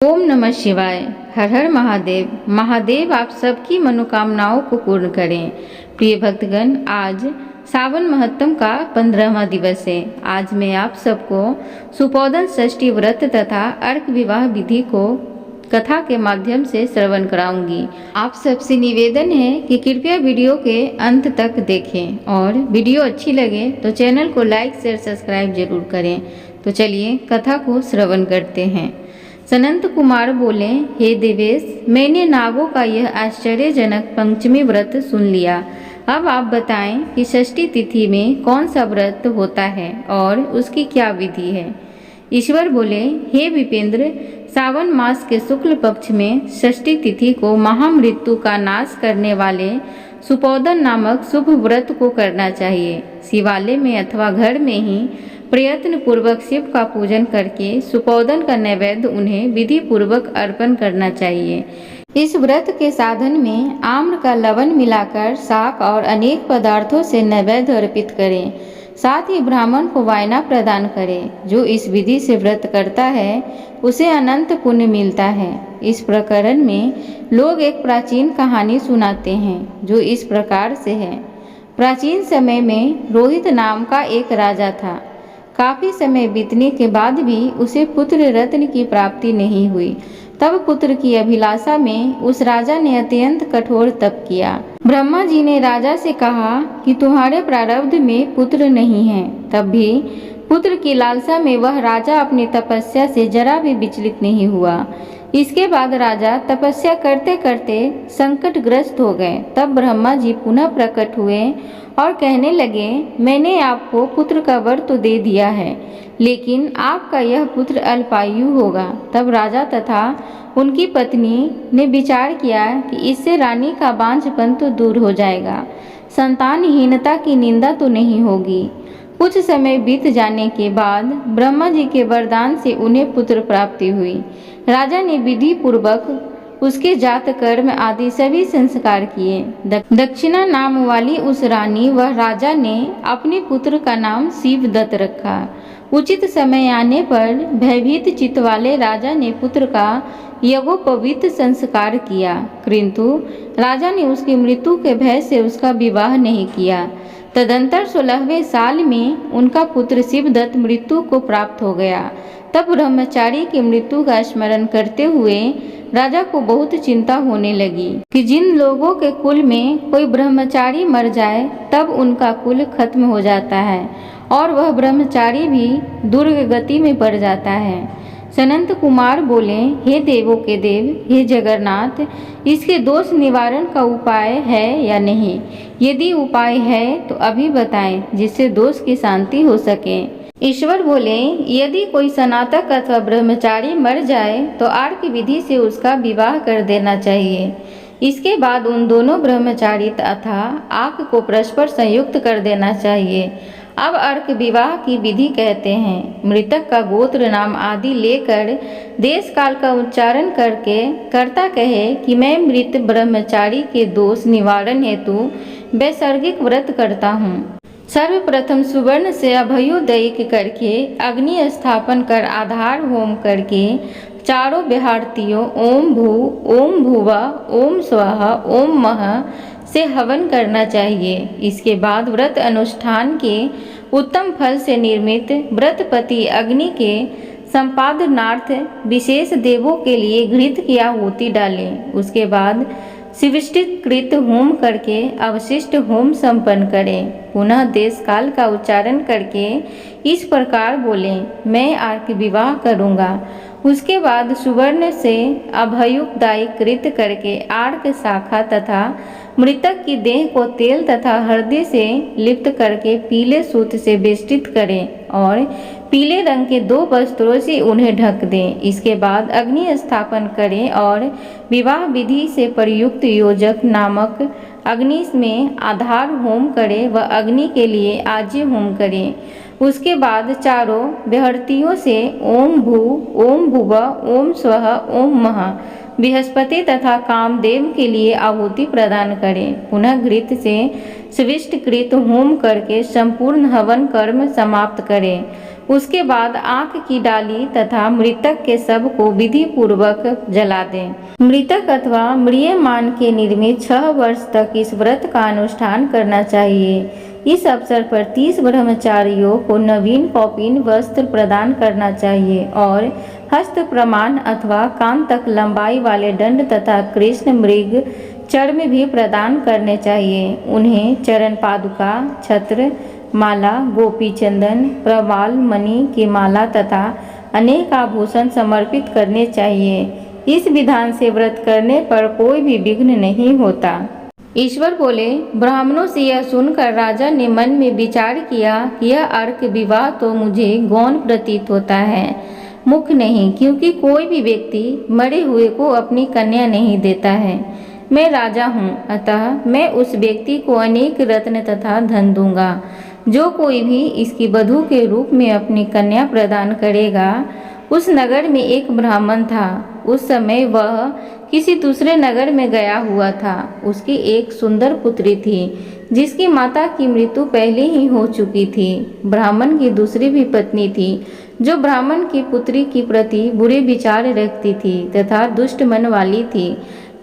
ओम नमः शिवाय। हर हर महादेव। महादेव आप सबकी मनोकामनाओं को पूर्ण करें। प्रिय भक्तगण, आज सावन महत्तम का 15वां दिवस है। आज मैं आप सबको सुपोदन षष्ठी व्रत तथा अर्क विवाह विधि को कथा के माध्यम से श्रवण कराऊंगी। आप सबसे निवेदन है कि कृपया वीडियो के अंत तक देखें और वीडियो अच्छी लगे तो चैनल को लाइक शेयर सब्सक्राइब जरूर करें। तो चलिए कथा को श्रवण करते हैं। सनंत कुमार बोले, हे देवेश, मैंने नागों का यह आश्चर्यजनक पंचमी व्रत सुन लिया। अब आप बताएं कि षष्ठी तिथि में कौन सा व्रत होता है और उसकी क्या विधि है। ईश्वर बोले, हे विपेंद्र, सावन मास के शुक्ल पक्ष में षष्ठी तिथि को महामृत्यु का नाश करने वाले सुपोदन नामक शुभ व्रत को करना चाहिए। शिवालय में अथवा घर में ही प्रयत्न पूर्वक शिव का पूजन करके सुपोदन का नैवेद्य उन्हें विधि पूर्वक अर्पण करना चाहिए। इस व्रत के साधन में आम्र का लवण मिलाकर शाक और अनेक पदार्थों से नैवेद्य अर्पित करें। साथ ही ब्राह्मण को वायना प्रदान करें। जो इस विधि से व्रत करता है उसे अनंत पुण्य मिलता है। इस प्रकरण में लोग एक प्राचीन कहानी सुनाते हैं जो इस प्रकार से है। प्राचीन समय में रोहित नाम का एक राजा था। काफी समय बीतने के बाद भी उसे पुत्र रत्न की प्राप्ति नहीं हुई। तब पुत्र की अभिलाषा में उस राजा ने अत्यंत कठोर तप किया। ब्रह्मा जी ने राजा से कहा कि तुम्हारे प्रारब्ध में पुत्र नहीं है। तब भी पुत्र की लालसा में वह राजा अपनी तपस्या से जरा भी विचलित नहीं हुआ। इसके बाद राजा तपस्या करते करते संकटग्रस्त हो गए। तब ब्रह्मा जी पुनः प्रकट हुए और कहने लगे, मैंने आपको पुत्र का वर तो दे दिया है, लेकिन आपका यह पुत्र अल्पायु होगा। तब राजा तथा उनकी पत्नी ने विचार किया कि इससे रानी का बांझपन तो दूर हो जाएगा, संतानहीनता की निंदा तो नहीं होगी। कुछ समय बीत जाने के बाद ब्रह्मा जी के वरदान से उन्हें पुत्र प्राप्ति हुई। राजा ने विधि पूर्वक उसके जात कर्म आदि सभी संस्कार किए। दक्षिणा नाम वाली उस रानी व राजा ने अपने पुत्र का नाम शिवदत्त रखा। उचित समय आने पर भयभीत चित्त वाले राजा ने पुत्र का यज्ञोपवीत संस्कार किया, किंतु राजा ने उसकी मृत्यु के भय से उसका विवाह नहीं किया। तदंतर 16वें साल में उनका पुत्र शिवदत्त मृत्यु को प्राप्त हो गया। तब ब्रह्मचारी की मृत्यु का स्मरण करते हुए राजा को बहुत चिंता होने लगी कि जिन लोगों के कुल में कोई ब्रह्मचारी मर जाए तब उनका कुल खत्म हो जाता है और वह ब्रह्मचारी भी दुर्गति में पड़ जाता है। सनंत कुमार बोले, हे देवों के देव, हे जगन्नाथ, इसके दोष निवारण का उपाय है या नहीं? यदि उपाय है तो अभी बताएं जिससे दोष की शांति हो सके। ईश्वर बोले, यदि कोई स्नातक अथवा ब्रह्मचारी मर जाए तो आर्क विधि से उसका विवाह कर देना चाहिए। इसके बाद उन दोनों ब्रह्मचारी तथा आग को परस्पर संयुक्त कर देना चाहिए। अब अर्क विवाह की विधि कहते हैं। मृतक का गोत्र नाम आदि लेकर देश काल का उच्चारण करके कर्ता कहे कि मैं मृत ब्रह्मचारी के दोष निवारण हेतु वैसर्गिक व्रत करता हूँ। सर्वप्रथम सुवर्ण से अभयोदयिक करके अग्नि स्थापन कर आधार होम करके चारों विहारतियों ओम भू, ओम भुवा, ओम स्वाहा, ओम मह से हवन करना चाहिए। इसके बाद व्रत अनुष्ठान के उत्तम फल से निर्मित व्रतपति अग्नि के संपादनार्थ विशेष देवों के लिए घृत की आहुति डालें। उसके बाद शिविष्टिकृत होम करके अवशिष्ट होम संपन्न करें। पुनः देश काल का उच्चारण करके इस प्रकार बोलें, मैं आर्क विवाह करूँगा। उसके बाद सुवर्ण से अभयुक्तदायी कृत करके आर्क शाखा तथा मृतक की देह को तेल तथा हल्दी से लिप्त करके पीले सूत से बेष्टित करें और पीले रंग के 2 वस्त्रों से उन्हें ढक दें। इसके बाद अग्नि स्थापन करें और विवाह विधि से प्रयुक्त योजक नामक अग्नि में आधार होम करे व अग्नि के लिए आज्य होम करें। उसके बाद चारों बृहर्तियों से ओम भू, ओम भुवः, ओम स्वः, ओम महा बृहस्पति तथा कामदेव के लिए आहुति प्रदान करें। पुनः घृत से स्विष्टकृत होम करके संपूर्ण हवन कर्म समाप्त करें। उसके बाद आँख की डाली तथा मृतक के शव को विधि पूर्वक जला दें। मृतक अथवा म्रियमाण के निर्मित 6 वर्ष तक इस व्रत का अनुष्ठान करना चाहिए। इस अवसर पर 30 ब्रह्मचारियों को नवीन कौपीन वस्त्र प्रदान करना चाहिए और हस्त प्रमाण अथवा कान तक लंबाई वाले दंड तथा कृष्ण मृग चर्म भी प्रदान करने चाहिए। उन्हें चरण पादुका, छत्र, माला, गोपी चंदन, प्रवाल मणि की माला तथा अनेक आभूषण समर्पित करने चाहिए। इस विधान से व्रत करने पर कोई भी विघ्न नहीं होता। ईश्वर बोले, ब्राह्मणों से यह सुनकर राजा ने मन में विचार किया कि यह अर्क विवाह तो मुझे गौण प्रतीत होता है, मुख्य नहीं, क्योंकि कोई भी व्यक्ति मरे हुए को अपनी कन्या नहीं देता है। मैं राजा हूँ, अतः मैं उस व्यक्ति को अनेक रत्न तथा धन दूंगा। जो कोई भी इसकी वधू के रूप में अपनी कन्या प्रदान करेगा। उस नगर में एक ब्राह्मण था। उस समय वह किसी दूसरे नगर में गया हुआ था। उसकी एक सुंदर पुत्री थी जिसकी माता की मृत्यु पहले ही हो चुकी थी। ब्राह्मण की दूसरी भी पत्नी थी जो ब्राह्मण की पुत्री की प्रति बुरे विचार रखती थी तथा दुष्ट मन वाली थी।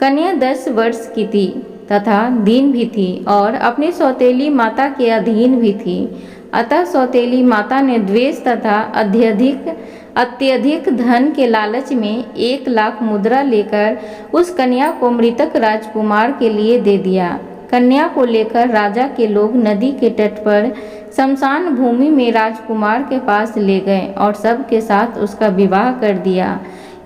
कन्या 10 वर्ष की थी तथा दीन भी थी और अपनी सौतेली माता के अधीन भी थी। अतः सौतेली माता ने द्वेष तथा अत्यधिक धन के लालच में 1 लाख मुद्रा लेकर उस कन्या को मृतक राजकुमार के लिए दे दिया। कन्या को लेकर राजा के लोग नदी के तट पर शमशान भूमि में राजकुमार के पास ले गए और सबके साथ उसका विवाह कर दिया।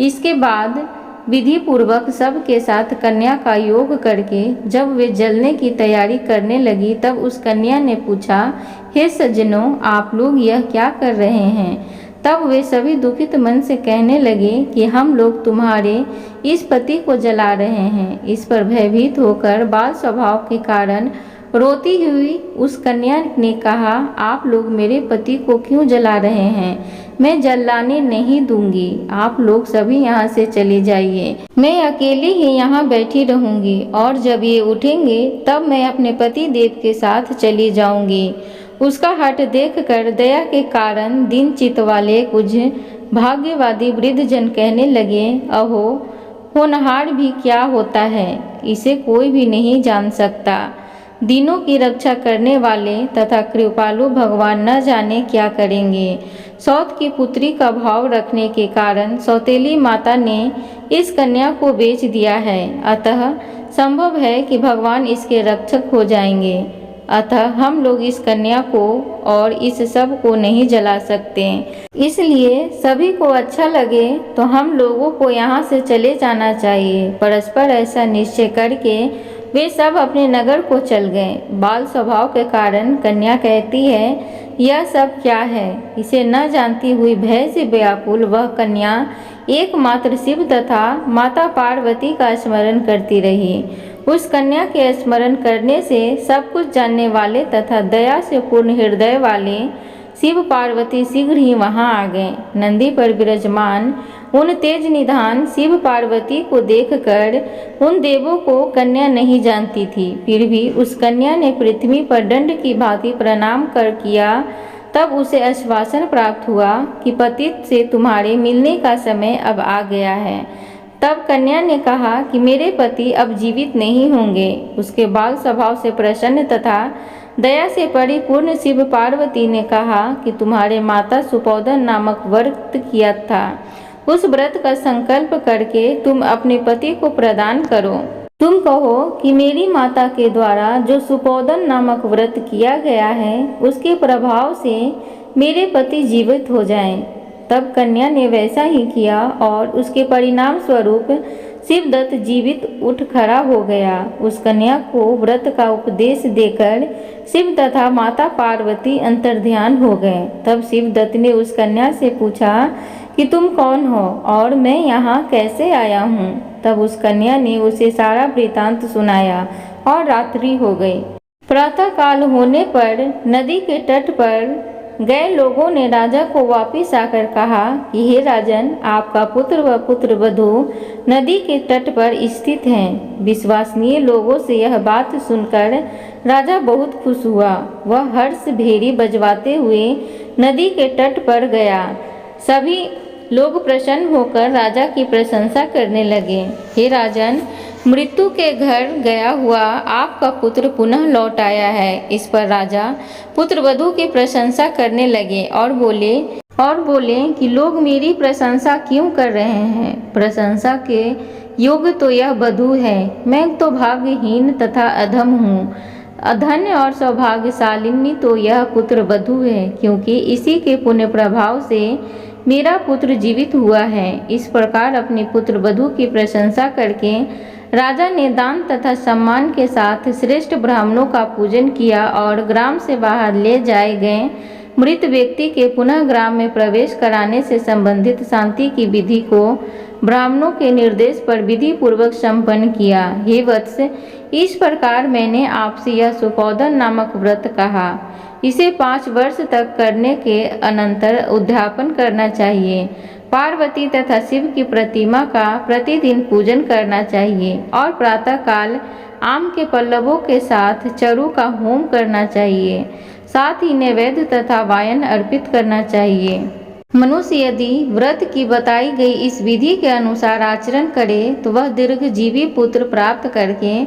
इसके बाद विधि पूर्वक सबके साथ कन्या का योग करके जब वे जलने की तैयारी करने लगी तब उस कन्या ने पूछा, हे सज्जनों, आप लोग यह क्या कर रहे हैं? तब वे सभी दुखित मन से कहने लगे कि हम लोग तुम्हारे इस पति को जला रहे हैं। इस पर भयभीत होकर बाल स्वभाव के कारण रोती हुई उस कन्या ने कहा, आप लोग मेरे पति को क्यों जला रहे हैं? मैं जलाने नहीं दूंगी। आप लोग सभी यहाँ से चले जाइए। मैं अकेली ही यहाँ बैठी रहूंगी और जब ये उठेंगे तब मैं अपने पति देव के साथ चली जाऊंगी। उसका हठ देखकर दया के कारण दिन चित वाले कुछ भाग्यवादी वृद्धजन कहने लगे, अहो, होनहार भी क्या होता है, इसे कोई भी नहीं जान सकता। दीनों की रक्षा करने वाले तथा कृपालु भगवान न जाने क्या करेंगे। सौत की पुत्री का भाव रखने के कारण सौतेली माता ने इस कन्या को बेच दिया है। अतः संभव है कि भगवान इसके रक्षक हो जाएंगे। अतः हम लोग इस कन्या को और इस सब को नहीं जला सकते। इसलिए सभी को अच्छा लगे तो हम लोगों को यहाँ से चले जाना चाहिए। परस्पर ऐसा निश्चय करके वे सब अपने नगर को चल गए। बाल स्वभाव के कारण कन्या कहती है, यह सब क्या है? इसे न जानती हुई भय से व्याकुल वह कन्या एकमात्र शिव तथा माता पार्वती का स्मरण करती रही। उस कन्या के स्मरण करने से सब कुछ जानने वाले तथा दया से पूर्ण हृदय वाले शिव पार्वती शीघ्र ही वहां आ गए। नंदी पर विराजमान उन तेज निधान शिव पार्वती को देखकर उन देवों को कन्या नहीं जानती थी। फिर भी उस कन्या ने पृथ्वी पर दंड की भांति प्रणाम कर किया। तब उसे आश्वासन प्राप्त हुआ कि पति से तुम्हारे मिलने का समय अब आ गया है। तब कन्या ने कहा कि मेरे पति अब जीवित नहीं होंगे। उसके बाल स्वभाव से प्रसन्न तथा दया से परिपूर्ण शिव पार्वती ने कहा कि तुम्हारे माता सुपोधन नामक व्रत किया था, उस व्रत का संकल्प करके तुम अपने पति को प्रदान करो। तुम कहो कि मेरी माता के द्वारा जो सुपोधन नामक व्रत किया गया है उसके प्रभाव से मेरे पति जीवित हो जाएं। तब कन्या ने वैसा ही किया और उसके परिणाम स्वरूप शिवदत्त जीवित उठ खड़ा हो गया। उस कन्या को व्रत का उपदेश देकर शिव तथा माता पार्वती अंतर्ध्यान हो गए। तब शिवदत्त ने उस कन्या से पूछा कि तुम कौन हो और मैं यहाँ कैसे आया हूँ? तब उस कन्या ने उसे सारा वृतांत सुनाया और रात्रि हो गई। प्रातः काल होने पर नदी के तट पर गए लोगों ने राजा को वापिस आकर कहा कि हे राजन, आपका पुत्र व पुत्रवधू नदी के तट पर स्थित हैं। विश्वसनीय लोगों से यह बात सुनकर राजा बहुत खुश हुआ। वह हर्ष भेरी बजवाते हुए नदी के तट पर गया। सभी लोग प्रसन्न होकर राजा की प्रशंसा करने लगे। हे राजन, मृत्यु के घर गया हुआ आपका पुत्र पुनः लौट आया है। इस पर राजा पुत्रवधू की प्रशंसा करने लगे और बोले कि लोग मेरी प्रशंसा क्यों कर रहे हैं। प्रशंसा के योग्य तो यह वधू है। मैं तो भाग्यहीन तथा अधम हूँ। धन्य और सौभाग्यशालिनी तो यह पुत्र वधू है, क्योंकि इसी के पुण्य प्रभाव से मेरा पुत्र जीवित हुआ है। इस प्रकार अपने पुत्र वधू की प्रशंसा करके राजा ने दान तथा सम्मान के साथ श्रेष्ठ ब्राह्मणों का पूजन किया और ग्राम से बाहर ले जाए गए मृत व्यक्ति के पुनः ग्राम में प्रवेश कराने से संबंधित शांति की विधि को ब्राह्मणों के निर्देश पर विधि पूर्वक संपन्न किया। हे वत्स, इस प्रकार मैंने आपसे यह सुपोदन नामक व्रत कहा। इसे 5 वर्ष तक करने के अनंतर उद्यापन करना चाहिए। पार्वती तथा शिव की प्रतिमा का प्रतिदिन पूजन करना चाहिए और प्रातःकाल आम के पल्लवों के साथ चरु का होम करना चाहिए। साथ ही नैवेद्य तथा वायन अर्पित करना चाहिए। मनुष्य यदि व्रत की बताई गई इस विधि के अनुसार आचरण करे तो वह दीर्घजीवी पुत्र प्राप्त करके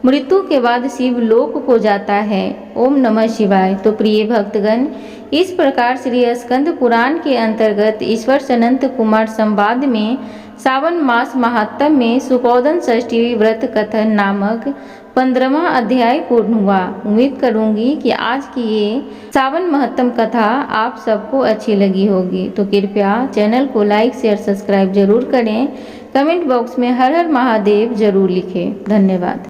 मृत्यु के बाद शिवलोक को जाता है। ओम नमः शिवाय। तो प्रिय भक्तगण, इस प्रकार श्री स्कंद पुराण के अंतर्गत ईश्वर अनंत कुमार संवाद में सावन मास महात्म्य में सुपोदन षष्ठी व्रत कथन नामक 15वां अध्याय पूर्ण हुआ। उम्मीद करूंगी कि आज की ये सावन महत्तम कथा आप सबको अच्छी लगी होगी। तो कृपया चैनल को लाइक शेयर सब्सक्राइब जरूर करें। कमेंट बॉक्स में हर हर महादेव जरूर लिखें। धन्यवाद।